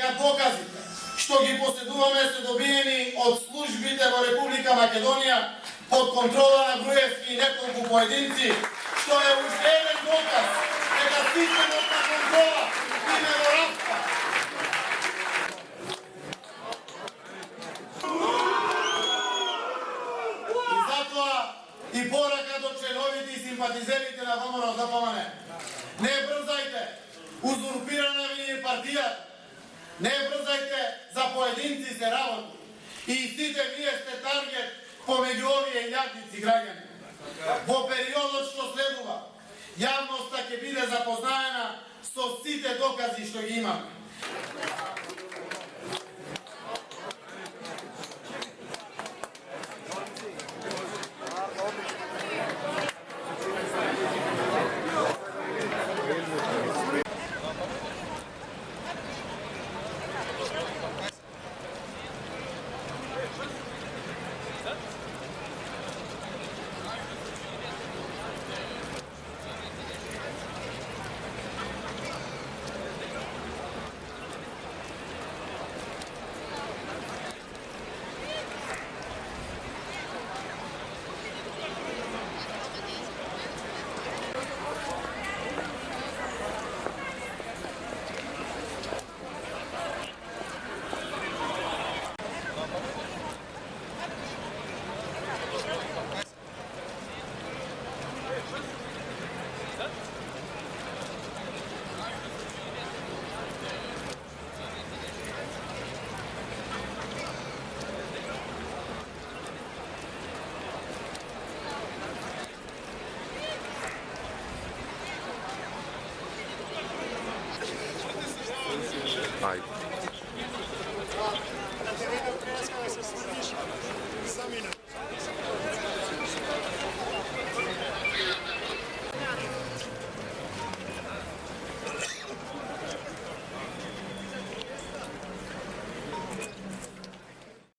дека доказите што ги поседуваме се добиени од службите во Република Македонија под контрола на Груевски и неколку поединци, што е уште еден доказ дека системот на контрола иде во распад. И затоа и порака до членовите и симпатизерите на ВМРО-ДПМН. Не брзајте, узурпирана ви е партијата. Не брзајте, за поединци се работи. И сите вие сте таргет помеѓу овие илјадници граѓани. Во периодот што следува, јавноста ќе биде запознаена со сите докази што ги имаме. Bye.